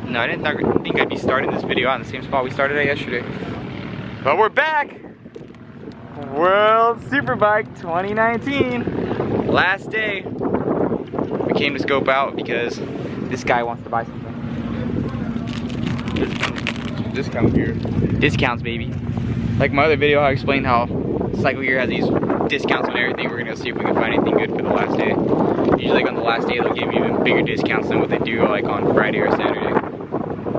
No, I didn't think I'd be starting this video on the same spot we started at yesterday. But we're back! World Superbike 2019. Last day. We came to scope out because this guy wants to buy something. Discount here. Discounts, baby. Like my other video, I explained how Cycle Gear has these discounts on everything. We're gonna see if we can find anything good for the last day. Usually like on the last day, they'll give you even bigger discounts than what they do like on Friday or Saturday.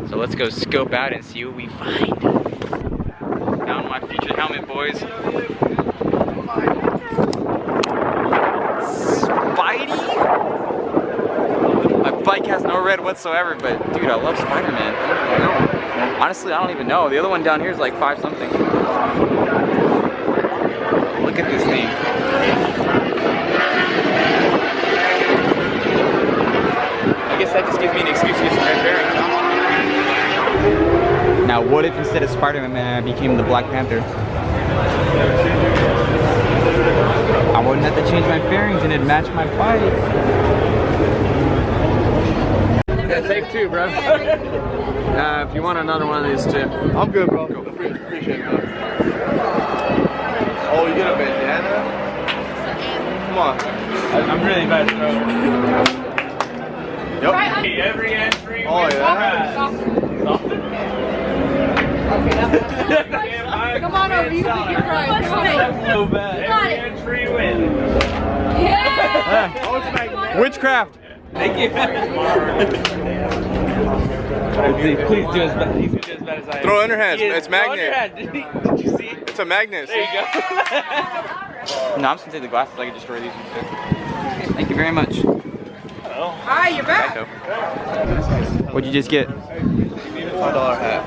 So let's go scope out and see what we find. Found my featured helmet, boys. Spidey? My bike has no red whatsoever, but dude, I love Spider-Man. Honestly, I don't even know. The other one down here is like 5 something. Look at this thing. I guess that just gives me an excuse to get some red bearings, huh? Now, what if instead of Spider-Man, I became the Black Panther? I wouldn't have to change my fairings and it'd match my bike. Yeah, take 2, bro. If you want another one of these 2. I'm good, bro. Appreciate it, bro. Oh, you get a bandana? Come on. I'm really bad thrower. Yep. Every entry. Oh, yeah. Come on over, you can get right. Come on over. So bad. Every entry wins. Yeah! Witchcraft! Thank you. Please do as bad as I am. Throw it in her hands. It's magnet. Throw it in her hand. Did you see? It's a magnet. There you go. No, I'm just gonna take the glasses so I can destroy these instead. Thank you very much. Hi, you're back. What'd you just get? $5 hat.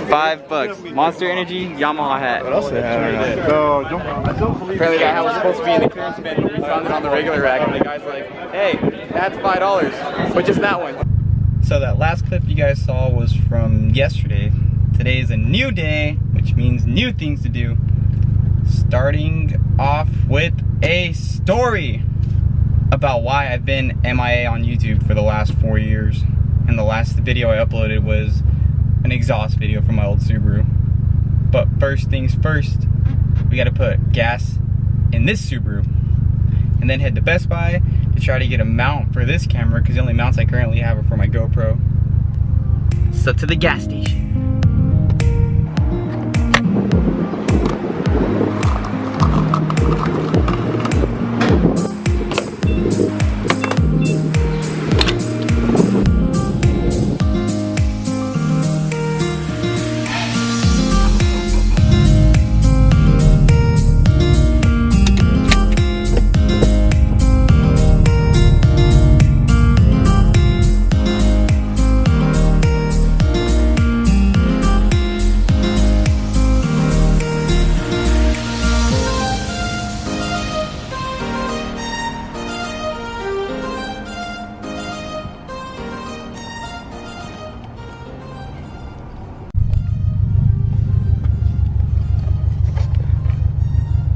$5. Monster Energy Yamaha hat. What else they have? Apparently that hat was supposed to be in the clearance bin, but we found it on the regular rack, and the guy's like, hey, that's $5, but just that one. So that last clip you guys saw was from yesterday. Today is a new day, which means new things to do. Starting off with a story about why I've been MIA on YouTube for the last 4 years. And the last video I uploaded was an exhaust video from my old Subaru. But first things first, we gotta put gas in this Subaru. And then head to Best Buy to try to get a mount for this camera, because the only mounts I currently have are for my GoPro. So to the gas station.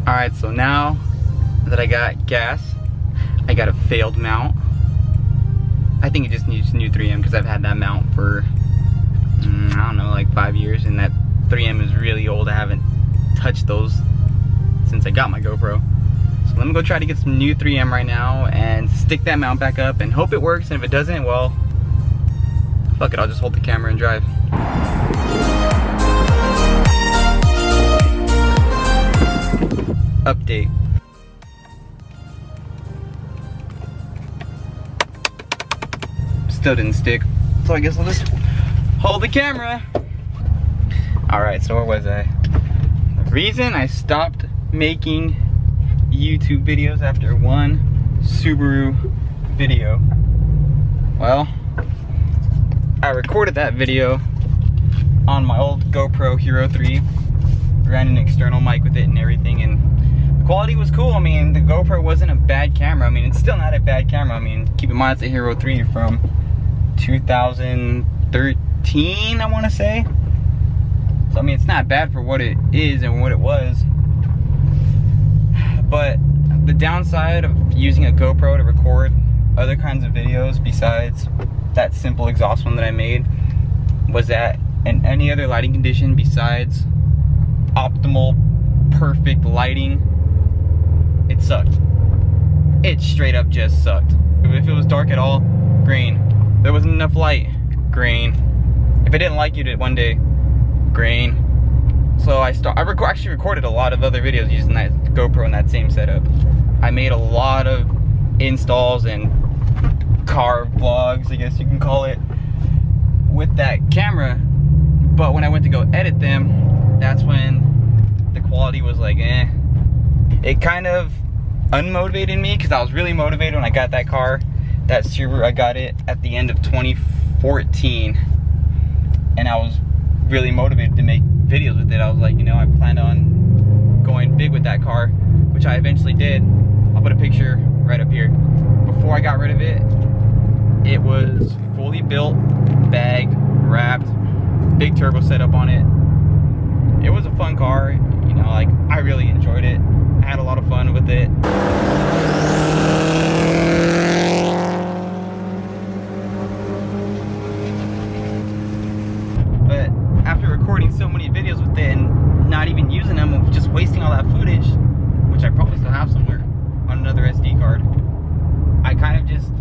Alright, so now that I got gas, I got a failed mount. I think it just needs new 3M because I've had that mount for, I don't know, like 5 years, and that 3M is really old. I haven't touched those since I got my GoPro. So let me go try to get some new 3M right now and stick that mount back up and hope it works, and if it doesn't, well, fuck it, I'll just hold the camera and drive. Update. Still didn't stick, so I guess I'll just hold the camera. Alright, so where was I? The reason I stopped making YouTube videos after one Subaru video, well, I recorded that video on my old GoPro Hero 3, ran an external mic with it and everything, and the quality was cool. I mean, the GoPro wasn't a bad camera. I mean, it's still not a bad camera. I mean, keep in mind it's a Hero 3 from 2013, I want to say. So I mean, it's not bad for what it is and what it was. But the downside of using a GoPro to record other kinds of videos besides that simple exhaust one that I made was that in any other lighting condition besides optimal, perfect lighting, it sucked. It straight up just sucked. If it was dark at all, green. If there wasn't enough light, green. If I didn't like it one day, green. So I actually recorded a lot of other videos using that GoPro in that same setup. I made a lot of installs and car vlogs, I guess you can call it, with that camera. But when I went to go edit them, that's when the quality was like, eh. It kind of unmotivated me because I was really motivated when I got that car, that Subaru. I got it at the end of 2014, and I was really motivated to make videos with it. I was like, you know, I planned on going big with that car, which I eventually did. I'll put a picture right up here. Before I got rid of it, it was fully built, bagged, wrapped, big turbo setup on it. It was a fun car, you know, like I really enjoyed it. I had a lot of fun with it. But after recording so many videos with it and not even using them, just wasting all that footage, which I probably still have somewhere on another SD card, I kind of just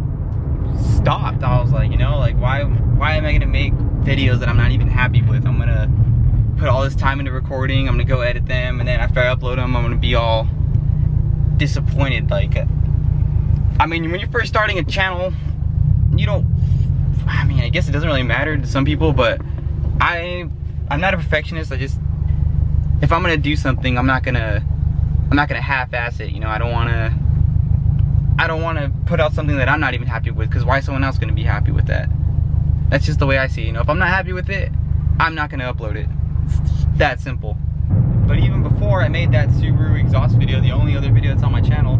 stopped. I was like, you know, like why am I gonna make videos that I'm not even happy with? I'm gonna put all this time into recording, I'm gonna go edit them, and then after I upload them, I'm gonna be all disappointed. Like, I mean, when you're first starting a channel, you don't, I mean, I guess it doesn't really matter to some people, but I'm not a perfectionist. I just, if I'm gonna do something, I'm not gonna half-ass it, you know. I don't wanna put out something that I'm not even happy with, because why is someone else gonna be happy with that? That's just the way I see it, you know. If I'm not happy with it, I'm not gonna upload it. It's that simple. But even before I made that Subaru exhaust video, the only other video that's on my channel,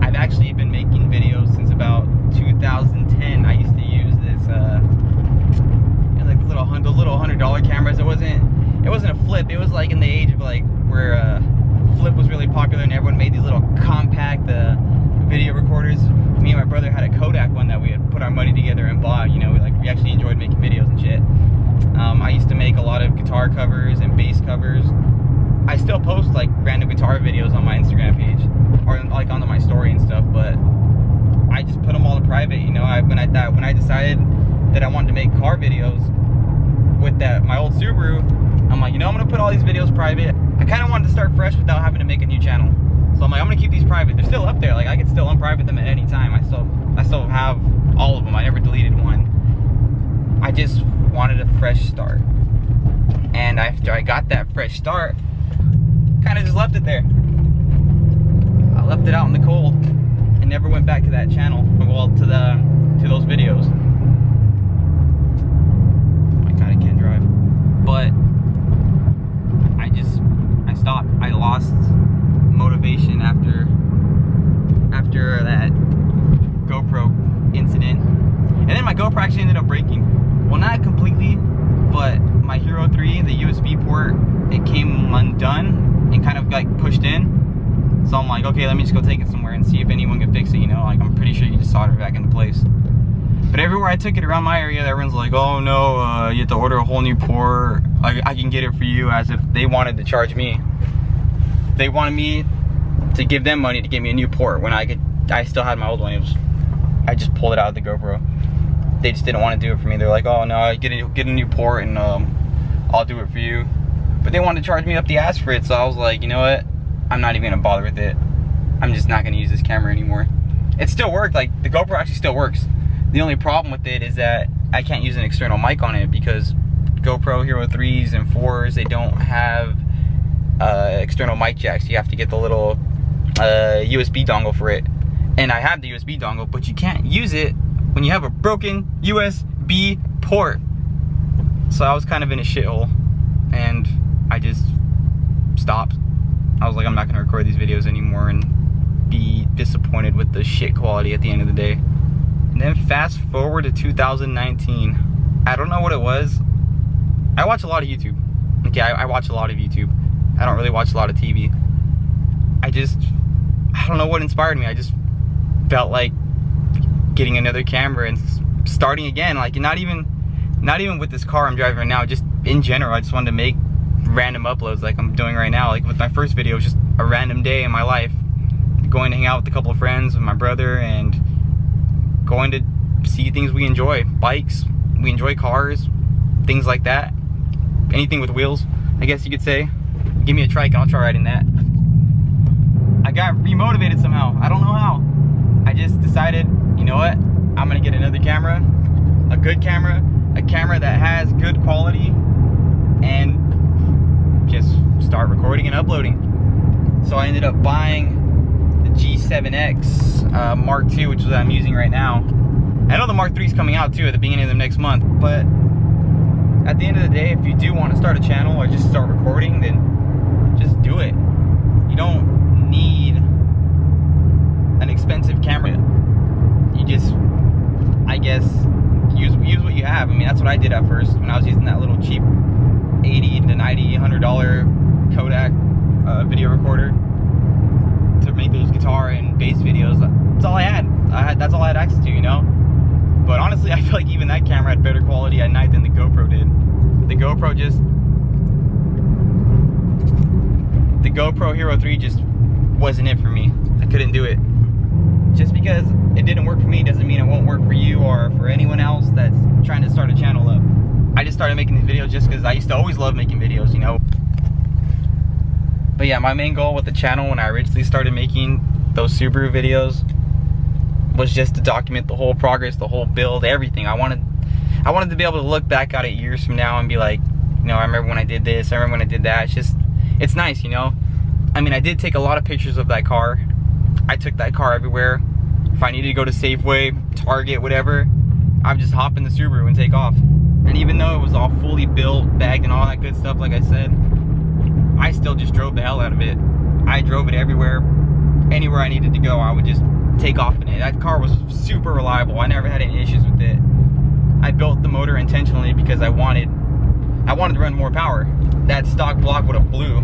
I've actually been making videos since about 2010. I used to use this, it was like those little $100 cameras. It wasn't a flip. It was like in the age of like where flip was really popular and everyone made these little compact video recorders. Me and my brother had a Kodak one that we had put our money together and bought. You know, we actually enjoyed making videos and shit. I used to make a lot of guitar covers and bass covers. I still post like random guitar videos on my Instagram page, or like onto my story and stuff, but I just put them all to private, you know. When I decided that I wanted to make car videos with my old Subaru, I'm like, you know, I'm gonna put all these videos private. I kind of wanted to start fresh without having to make a new channel, so I'm like, I'm gonna keep these private. They're still up there, like I can still unprivate them at any time. I still have all of them. I never deleted one. I just wanted a fresh start, and after I got that fresh start, kind of just left it there. I left it out in the cold and never went back to that channel, well, to those videos. I kind of can't drive, but I stopped. I lost motivation after that GoPro incident, and then my GoPro actually ended up breaking. Well, not completely, but my Hero 3, the USB port, it came undone and kind of like pushed in. So I'm like, okay, let me just go take it somewhere and see if anyone can fix it, you know. Like, I'm pretty sure you just solder it back into place. But everywhere I took it around my area, everyone's like, oh no, you have to order a whole new port. I can get it for you, as if they wanted to charge me. They wanted me to give them money to get me a new port when I still had my old one. I just pulled it out of the GoPro. They just didn't want to do it for me. They're like, oh no, get a new port and I'll do it for you. But they wanted to charge me up the ass for it, so I was like, you know what? I'm not even gonna bother with it. I'm just not gonna use this camera anymore. It still worked, like the GoPro actually still works. The only problem with it is that I can't use an external mic on it because GoPro Hero 3s and 4s, they don't have external mic jacks. You have to get the little USB dongle for it. And I have the USB dongle, but you can't use it when you have a broken USB port. So I was kind of in a shithole, and I just stopped. I was like, I'm not gonna record these videos anymore and be disappointed with the shit quality at the end of the day. And then fast forward to 2019. I don't know what it was. I watch a lot of YouTube. Okay, I watch a lot of YouTube. I don't really watch a lot of TV. I don't know what inspired me. I just felt like getting another camera and starting again, like not even with this car I'm driving right now, just in general. I just wanted to make random uploads like I'm doing right now. Like with my first video, it was just a random day in my life, going to hang out with a couple of friends, with my brother, and going to see things we enjoy. Bikes, we enjoy cars, things like that. Anything with wheels, I guess you could say. Give me a trike and I'll try riding that. I got remotivated somehow. I don't know how. I just decided, you know what? I'm gonna get another camera, a good camera, a camera that has good quality, and just start recording and uploading. So I ended up buying the G7X Mark II, which is what I'm using right now. I know the Mark III is coming out too at the beginning of the next month, but at the end of the day, if you do want to start a channel or just start recording, then just do it. You don't need an expensive camera. You just, I guess, use what you have. I mean, that's what I did at first when I was using that little cheap $80 to $90, $100 Kodak video recorder to make those guitar and bass videos. That's all I had. That's all I had access to, you know? But honestly, I feel like even that camera had better quality at night than the GoPro did. The GoPro Hero 3 just wasn't it for me. I couldn't do it. Just because it didn't work for me doesn't mean it won't work for you or for anyone else that's trying to start a channel up. I just started making these videos just because I used to always love making videos, you know? But yeah, my main goal with the channel when I originally started making those Subaru videos was just to document the whole progress, the whole build, everything. I wanted to be able to look back at it years from now and be like, you know, I remember when I did this, I remember when I did that. It's nice, you know? I mean, I did take a lot of pictures of that car. I took that car everywhere. If I needed to go to Safeway, Target, whatever, I would just hop in the Subaru and take off. And even though it was all fully built, bagged, and all that good stuff, like I said, I still just drove the hell out of it. I drove it everywhere. Anywhere I needed to go, I would just take off in it. That car was super reliable. I never had any issues with it. I built the motor intentionally because I wanted to run more power. That stock block would have blew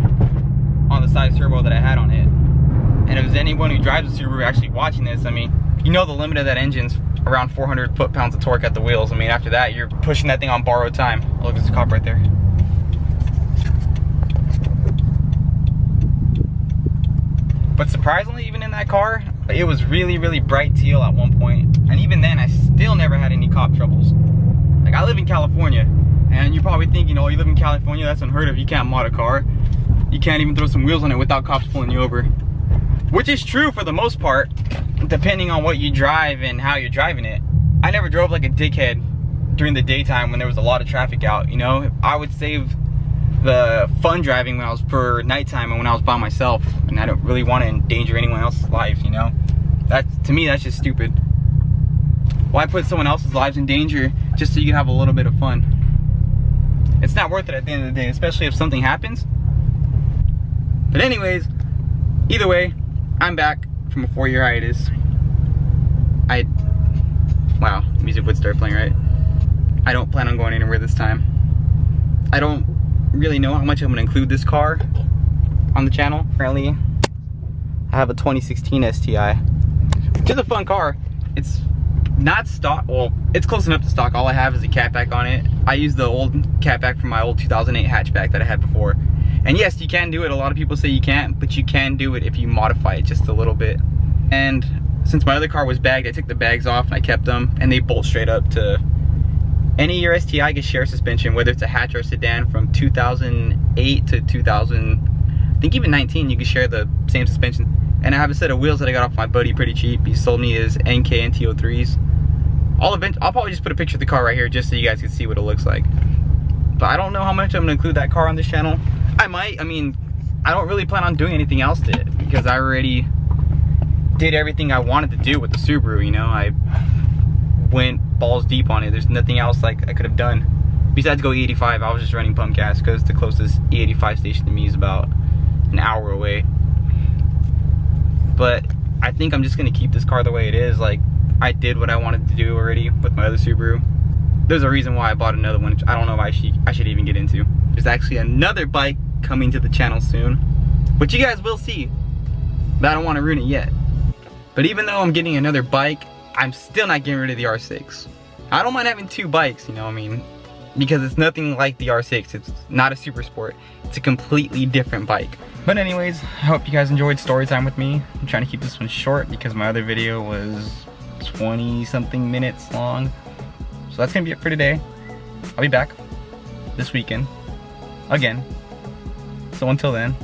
on the size turbo that I had on it. And if there's anyone who drives a Subaru actually watching this, I mean, you know the limit of that engine's around 400 foot-pounds of torque at the wheels. I mean, after that, you're pushing that thing on borrowed time. Oh, look, there's a cop right there. But surprisingly, even in that car, it was really, really bright teal at one point. And even then, I still never had any cop troubles. Like, I live in California, and you're probably thinking, oh, you live in California, that's unheard of. You can't mod a car. You can't even throw some wheels on it without cops pulling you over. Which is true for the most part, depending on what you drive and how you're driving it. I never drove like a dickhead during the daytime when there was a lot of traffic out, you know? I would save the fun driving when I was for nighttime and when I was by myself, and I don't really want to endanger anyone else's lives, you know? To me, that's just stupid. Why put someone else's lives in danger just so you can have a little bit of fun? It's not worth it at the end of the day, especially if something happens. But anyways, either way, I'm back from a 4-year hiatus. Wow, music would start playing, right? I don't plan on going anywhere this time. I don't really know how much I'm gonna include this car on the channel. Apparently, I have a 2016 STI, which is a fun car. It's not stock, well, it's close enough to stock. All I have is a catback on it. I use the old catback from my old 2008 hatchback that I had before. And yes, you can do it. A lot of people say you can't, but you can do it if you modify it just a little bit. And since my other car was bagged, I took the bags off and I kept them, and they bolt straight up to any year STI can share suspension, whether it's a hatch or a sedan. From 2008 to 2000, I think even 19, you can share the same suspension. And I have a set of wheels that I got off my buddy pretty cheap. He sold me his NK NT03s. I'll probably just put a picture of the car right here just so you guys can see what it looks like. But I don't know how much I'm gonna include that car on this channel. I might. I mean, I don't really plan on doing anything else to it because I already did everything I wanted to do with the Subaru, you know? I went balls deep on it. There's nothing else like I could have done. Besides go E85, I was just running pump gas because the closest E85 station to me is about an hour away. But I think I'm just gonna keep this car the way it is. Like, I did what I wanted to do already with my other Subaru. There's a reason why I bought another one, which I don't know if I should even get into. There's actually another bike coming to the channel soon, which you guys will see, but I don't want to ruin it yet. But even though I'm getting another bike, I'm still not getting rid of the R6. I don't mind having two bikes, you know what I mean? Because it's nothing like the R6. It's not a super sport. It's a completely different bike. But anyways, I hope you guys enjoyed story time with me. I'm trying to keep this one short because my other video was 20 something minutes long. So that's gonna be it for today. I'll be back this weekend again. So until then,